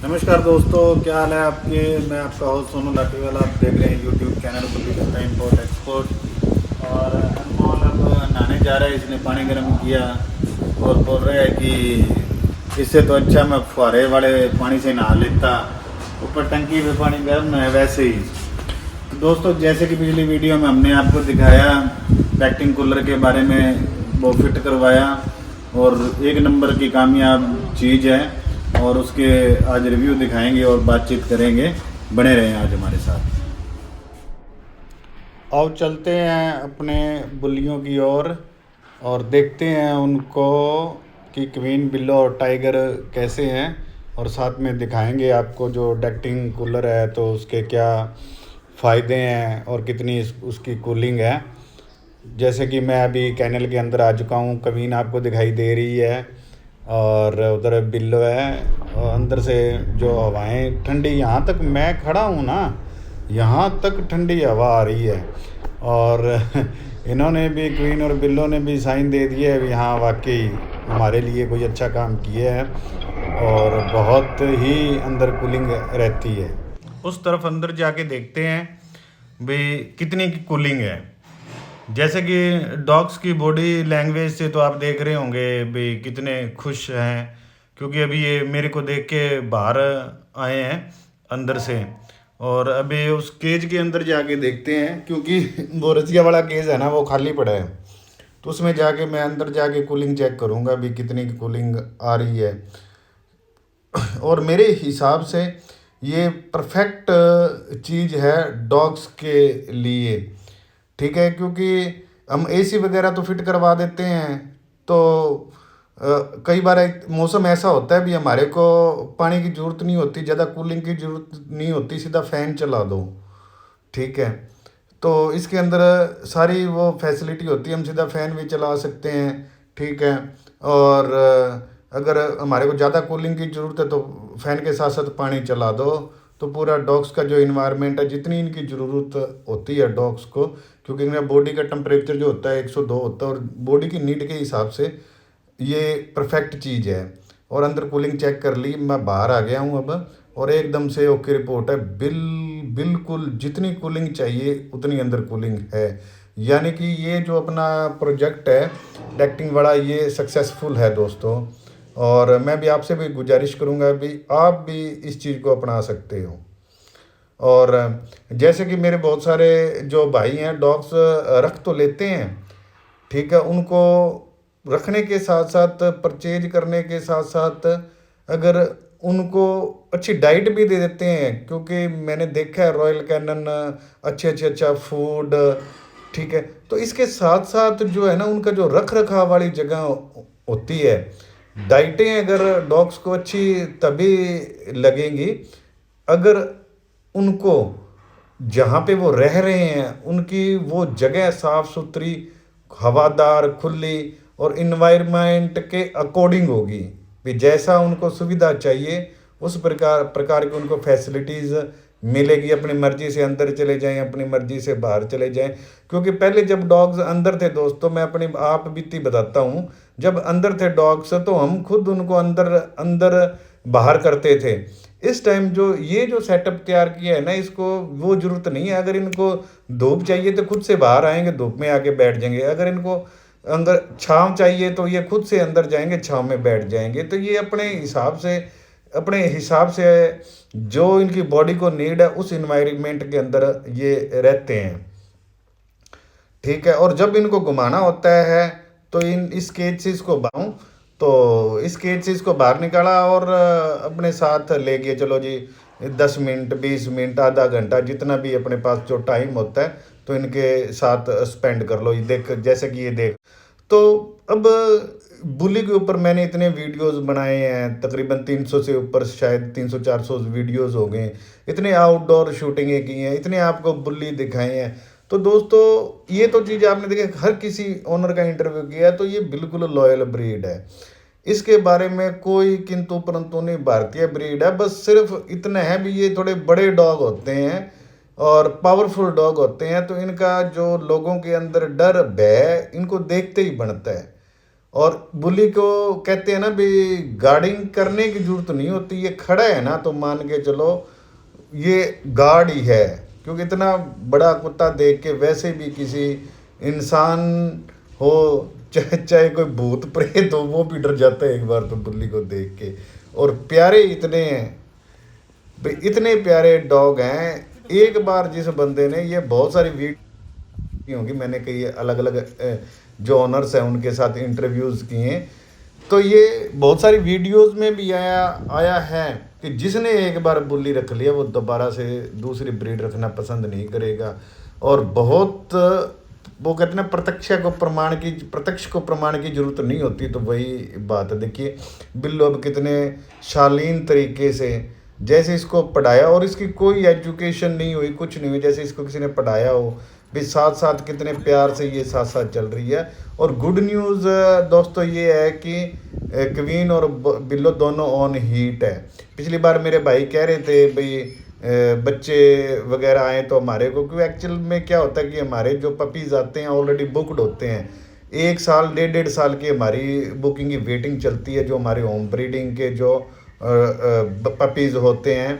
नमस्कार दोस्तों, क्या हाल है आपके। मैं आपका होस्ट सोनू लाठीवाला। आप देख रहे हैं यूट्यूब चैनल बुल्ली कस्ता इम्पोर्ट एक्सपोर्ट। और अनमोल अब नहाने जा रहा है, इसने पानी गर्म किया और बोल रहा है कि इससे तो अच्छा मैं फुहारे वाले पानी से नहा लेता, ऊपर टंकी में पानी गर्म है वैसे ही। तो दोस्तों, जैसे कि पिछली वीडियो में हमने आपको दिखाया डक्टिंग कूलर के बारे में, वो फिट करवाया और एक नंबर की कामयाब चीज़ है, और उसके आज रिव्यू दिखाएंगे और बातचीत करेंगे। बने रहें आज हमारे साथ। आओ चलते हैं अपने बुल्लियों की ओर और देखते हैं उनको कि क्वीन, बिल्लो और टाइगर कैसे हैं, और साथ में दिखाएंगे आपको जो डक्टिंग कूलर है तो उसके क्या फ़ायदे हैं और कितनी उसकी कूलिंग है। जैसे कि मैं अभी कैनल के अंदर आ चुका हूँ, क्वीन आपको दिखाई दे रही है और उधर बिल्लो है। और अंदर से जो हवाएं ठंडी, यहाँ तक मैं खड़ा हूँ ना, यहाँ तक ठंडी हवा आ रही है। और इन्होंने भी, क्वीन और बिल्लो ने भी साइन दे दिए है हाँ वाकई हमारे लिए कोई अच्छा काम किए है, और बहुत ही अंदर कूलिंग रहती है। उस तरफ अंदर जाके देखते हैं भाई कितनी की कूलिंग है। जैसे कि डॉग्स की बॉडी लैंग्वेज से तो आप देख रहे होंगे भाई कितने खुश हैं, क्योंकि अभी ये मेरे को देख के बाहर आए हैं अंदर से। और अभी उस केज के अंदर जाके देखते हैं, क्योंकि वो रसिया वाला केज है ना, वो खाली पड़ा है। तो उसमें जाके मैं अंदर जाके कूलिंग चेक करूँगा अभी कितनी की कूलिंग आ रही है। और मेरे हिसाब से ये परफेक्ट चीज़ है डॉग्स के लिए, ठीक है। क्योंकि हम एसी वगैरह तो फिट करवा देते हैं, तो कई बार एक मौसम ऐसा होता है भी हमारे को पानी की ज़रूरत नहीं होती, ज़्यादा कूलिंग की ज़रूरत नहीं होती, सीधा फ़ैन चला दो, ठीक है। तो इसके अंदर सारी वो फैसिलिटी होती है, हम सीधा फ़ैन भी चला सकते हैं, ठीक है। और अगर हमारे को ज़्यादा कूलिंग की ज़रूरत है तो फ़ैन के साथ साथ पानी चला दो, तो पूरा डॉग्स का जो इन्वायरमेंट है, जितनी इनकी ज़रूरत होती है डॉग्स को, क्योंकि इनका बॉडी का टेम्परेचर जो होता है 102 होता है, और बॉडी की नीड के हिसाब से ये परफेक्ट चीज़ है। और अंदर कूलिंग चेक कर ली, मैं बाहर आ गया हूँ अब, और एकदम से ओके रिपोर्ट है। बिल्कुल जितनी कूलिंग चाहिए उतनी अंदर कूलिंग है। यानी कि ये जो अपना प्रोजेक्ट है डक्टिंग वाला, ये सक्सेसफुल है दोस्तों। और मैं भी आपसे भी गुजारिश करूँगा भी आप भी इस चीज़ को अपना सकते हो। और जैसे कि मेरे बहुत सारे जो भाई हैं डॉग्स रख तो लेते हैं, ठीक है, उनको रखने के साथ साथ, परचेज करने के साथ साथ, अगर उनको अच्छी डाइट भी दे देते हैं, क्योंकि मैंने देखा है रॉयल कैनन अच्छा फूड, ठीक है। तो इसके साथ साथ जो है ना, उनका जो रख रखाव वाली जगह होती है, डाइटें अगर डॉग्स को अच्छी तभी लगेंगी अगर उनको जहाँ पे वो रह रहे हैं उनकी वो जगह साफ़ सुथरी, हवादार, खुली और इन्वायरमेंट के अकॉर्डिंग होगी। भी जैसा उनको सुविधा चाहिए उस प्रकार प्रकार की उनको फैसिलिटीज़ मिलेगी। अपनी मर्ज़ी से अंदर चले जाएं, अपनी मर्ज़ी से बाहर चले जाएं। क्योंकि पहले जब डॉग्स अंदर थे दोस्तों, मैं अपनी आप बीती बताता हूँ, जब अंदर थे डॉग्स तो हम खुद उनको अंदर अंदर बाहर करते थे। इस टाइम जो ये जो सेटअप तैयार किया है ना, इसको वो ज़रूरत नहीं है। अगर इनको धूप चाहिए तो खुद से बाहर आएंगे, धूप में आके बैठ जाएंगे। अगर इनको अंदर छाँव चाहिए तो ये खुद से अंदर जाएंगे, छाँव में बैठ जाएंगे। तो ये अपने हिसाब से जो इनकी बॉडी को नीड है उस इन्वायरमेंट के अंदर ये रहते हैं, ठीक है। और जब इनको घुमाना होता है तो इस केज से इसको बाहूँ, तो इस केज से इसको बाहर निकाला और अपने साथ ले गए, चलो जी 10 मिनट, 20 मिनट, आधा घंटा, जितना भी अपने पास जो टाइम होता है तो इनके साथ स्पेंड कर लो। ये देख, जैसे कि ये देख। तो अब बुली के ऊपर मैंने इतने वीडियोस बनाए हैं, तकरीबन 300 से ऊपर, शायद 300-400 वीडियोस हो गए। इतने आउटडोर शूटिंगें की हैं, इतने आपको बुल्ली दिखाए हैं। तो दोस्तों, ये तो चीज़ आपने देखी, हर किसी ओनर का इंटरव्यू किया है तो ये बिल्कुल लॉयल ब्रीड है। इसके बारे में कोई किंतु परंतु नहीं, भारतीय ब्रीड है। बस सिर्फ इतना है भी ये थोड़े बड़े डॉग होते हैं और पावरफुल डॉग होते हैं, तो इनका जो लोगों के अंदर डर भय इनको देखते ही बनता है। और बुली को कहते हैं ना भी, गार्डिंग करने की जरूरत नहीं होती, ये खड़ा है ना तो मान के चलो ये गार्ड ही है। क्योंकि इतना बड़ा कुत्ता देख के वैसे भी किसी इंसान हो, चाहे चाहे कोई भूत प्रेत हो, वो भी डर जाता है एक बार तो बुल्ली को देख के। और प्यारे इतने हैं भाई, इतने प्यारे डॉग हैं। एक बार जिस बंदे ने, ये बहुत सारी वीडियो होंगी, मैंने कई अलग अलग जो ऑनर्स हैं उनके साथ इंटरव्यूज़ किए, तो ये बहुत सारी वीडियोस में भी आया आया है कि जिसने एक बार बुल्ली रख लिया वो दोबारा से दूसरी ब्रीड रखना पसंद नहीं करेगा। और बहुत, वो कहते हैं ना, प्रत्यक्ष को प्रमाण की जरूरत नहीं होती। तो वही बात है, देखिए बिल्लो अब कितने शालीन तरीके से, जैसे इसको पढ़ाया, और इसकी कोई एजुकेशन नहीं हुई, कुछ नहीं हुई, जैसे इसको किसी ने पढ़ाया हो भी, साथ साथ कितने प्यार से ये साथ साथ चल रही है। और गुड न्यूज़ दोस्तों ये है कि क्वीन और बिल्लो दोनों ऑन हीट है। पिछली बार मेरे भाई कह रहे थे भाई बच्चे वगैरह आए तो हमारे को, क्योंकि एक्चुअल में क्या होता है कि हमारे जो पपीज़ आते हैं ऑलरेडी बुकड होते हैं। 1 साल 1.5 साल की हमारी बुकिंग की वेटिंग चलती है, जो हमारे होम ब्रीडिंग के जो पपीज़ होते हैं।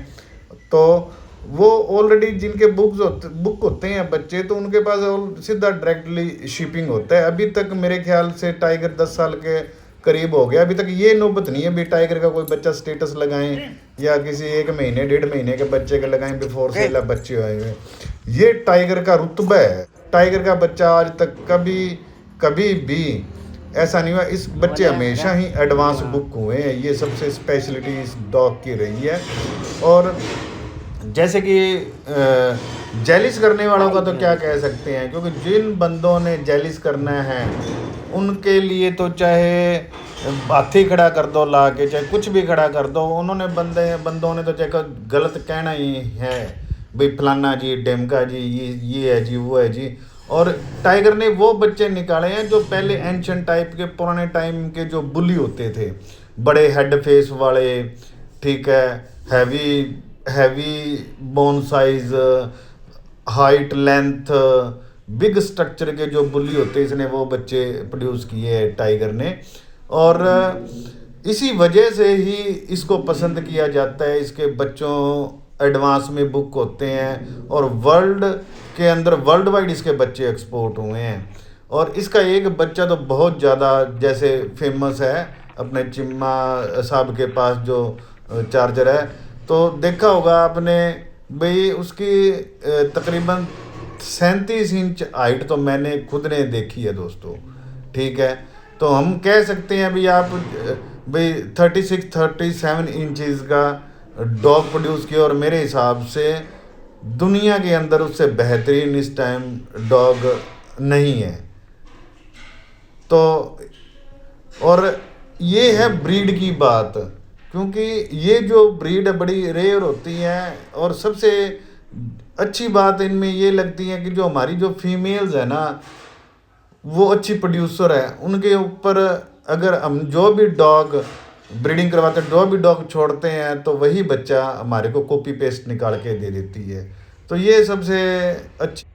तो वो ऑलरेडी जिनके बुक होते हैं बच्चे, तो उनके पास सीधा डायरेक्टली शिपिंग होता है। अभी तक मेरे ख्याल से टाइगर 10 साल के करीब हो गया, अभी तक ये नौबत नहीं है भी टाइगर का कोई बच्चा स्टेटस लगाएं या किसी 1 महीने 1.5 महीने के बच्चे के लगाएं बिफोर सेल बच्चे आए हुए। ये टाइगर का रुतबा है। टाइगर का बच्चा आज तक कभी भी ऐसा नहीं हुआ। इस बच्चे हमेशा ही एडवांस बुक हुए हैं, ये सबसे स्पेशलिटी इस डॉग की रही है। और जैसे कि जेलिस करने वालों का तो क्या कह सकते हैं, क्योंकि जिन बंदों ने जेलिस करना है उनके लिए तो चाहे हाथी खड़ा कर दो ला के, चाहे कुछ भी खड़ा कर दो, उन्होंने बंदों ने तो चाहे गलत कहना ही है भाई, फलाना जी, ढेमका जी, ये है जी, वो है जी। और टाइगर ने वो बच्चे निकाले हैं जो पहले एंशिएंट टाइप के, पुराने टाइम के जो बुली होते थे, बड़े हेड फेस वाले, ठीक है, heavy bone size, height, length, big structure के जो बुली होते हैं, इसने वो बच्चे प्रोड्यूस किए हैं टाइगर ने। और इसी वजह से ही इसको पसंद किया जाता है। इसके बच्चों एडवांस में बुक होते हैं और वर्ल्ड के अंदर वर्ल्ड वाइड इसके बच्चे एक्सपोर्ट हुए हैं। और इसका एक बच्चा तो बहुत ज़्यादा जैसे फेमस है, अपने चिम्मा साहब के पास जो चार्जर है, तो देखा होगा आपने भाई, उसकी तकरीबन 37 इंच हाइट तो मैंने खुद ने देखी है दोस्तों, ठीक है। तो हम कह सकते हैं भाई, आप भाई 36-37 इंचज़ का डॉग प्रोड्यूस किया, और मेरे हिसाब से दुनिया के अंदर उससे बेहतरीन इस टाइम डॉग नहीं है। तो और ये है ब्रीड की बात, क्योंकि ये जो ब्रीड है बड़ी रेयर होती है। और सबसे अच्छी बात इनमें ये लगती है कि जो हमारी जो फीमेल्स है ना, वो अच्छी प्रोड्यूसर है, उनके ऊपर अगर हम जो भी डॉग ब्रीडिंग करवाते हैं, जो भी डॉग छोड़ते हैं, तो वही बच्चा हमारे को कॉपी पेस्ट निकाल के दे देती है। तो ये सबसे अच्छी